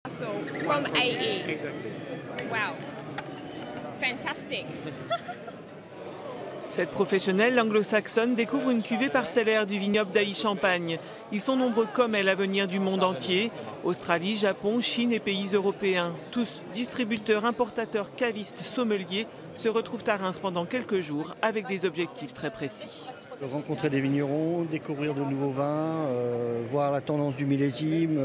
So from AE. Wow. Fantastic. Cette professionnelle anglo-saxonne découvre une cuvée parcellaire du vignoble d'Ailly Champagne. Ils sont nombreux comme elle à venir du monde entier. Australie, Japon, Chine et pays européens. Tous, distributeurs, importateurs, cavistes, sommeliers, se retrouvent à Reims pendant quelques jours avec des objectifs très précis. Rencontrer des vignerons, découvrir de nouveaux vins, voir la tendance du millésime,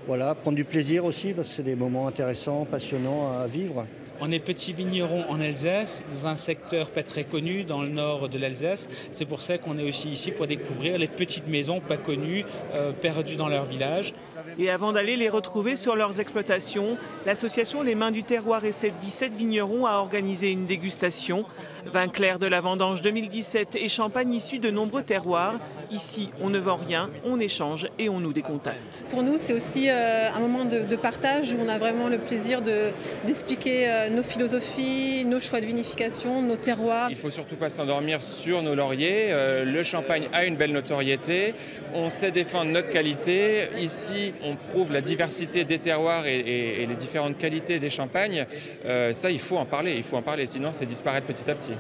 voilà, prendre du plaisir aussi parce que c'est des moments intéressants, passionnants à vivre. On est petit vigneron en Alsace, dans un secteur pas très connu, dans le nord de l'Alsace. C'est pour ça qu'on est aussi ici pour découvrir les petites maisons pas connues, perdues dans leur village. Et avant d'aller les retrouver sur leurs exploitations, l'association Les Mains du Terroir et ses 17 vignerons a organisé une dégustation. Vin clair de la vendange 2017 et champagne issu de nombreux terroirs. Ici, on ne vend rien, on échange et on noue des contacts. Pour nous, c'est aussi un moment de partage où on a vraiment le plaisir d'expliquer nos philosophies, nos choix de vinification, nos terroirs. Il ne faut surtout pas s'endormir sur nos lauriers. Le champagne a une belle notoriété. On sait défendre notre qualité. Ici, on prouve la diversité des terroirs et les différentes qualités des champagnes. Ça, il faut en parler, sinon c'est disparaître petit à petit.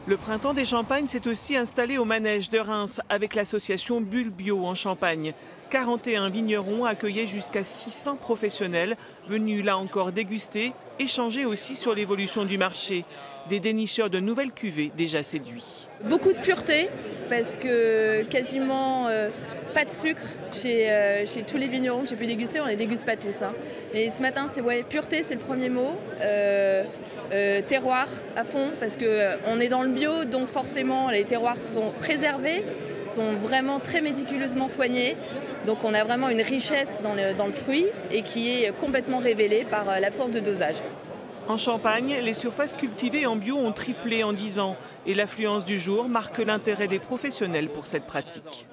Le printemps des Champagnes s'est aussi installé au manège de Reims avec l'association Bulle Bio en Champagne. 41 vignerons accueillaient jusqu'à 600 professionnels venus là encore déguster, échanger aussi sur l'évolution du marché. Des dénicheurs de nouvelles cuvées déjà séduits. Beaucoup de pureté parce que quasiment pas de sucre chez tous les vignerons que j'ai pu déguster, on ne les déguste pas tous. Hein. Mais ce matin, pureté, c'est le premier mot. Terroir à fond parce qu'on est dans le bio, donc forcément les terroirs sont préservés, sont vraiment très méticuleusement soignés. Donc on a vraiment une richesse dans le fruit et qui est complètement révélée par l'absence de dosage. En Champagne, les surfaces cultivées en bio ont triplé en 10 ans et l'affluence du jour marque l'intérêt des professionnels pour cette pratique.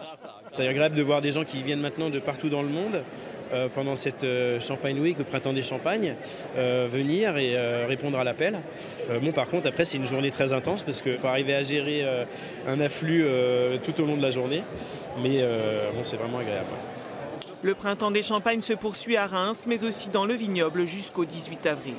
C'est agréable de voir des gens qui viennent maintenant de partout dans le monde pendant cette Champagne Week, le printemps des Champagnes, venir et répondre à l'appel. Bon, par contre, après, c'est une journée très intense parce qu'il faut arriver à gérer un afflux tout au long de la journée. Mais bon, c'est vraiment agréable. Le printemps des Champagnes se poursuit à Reims, mais aussi dans le vignoble jusqu'au 18 avril.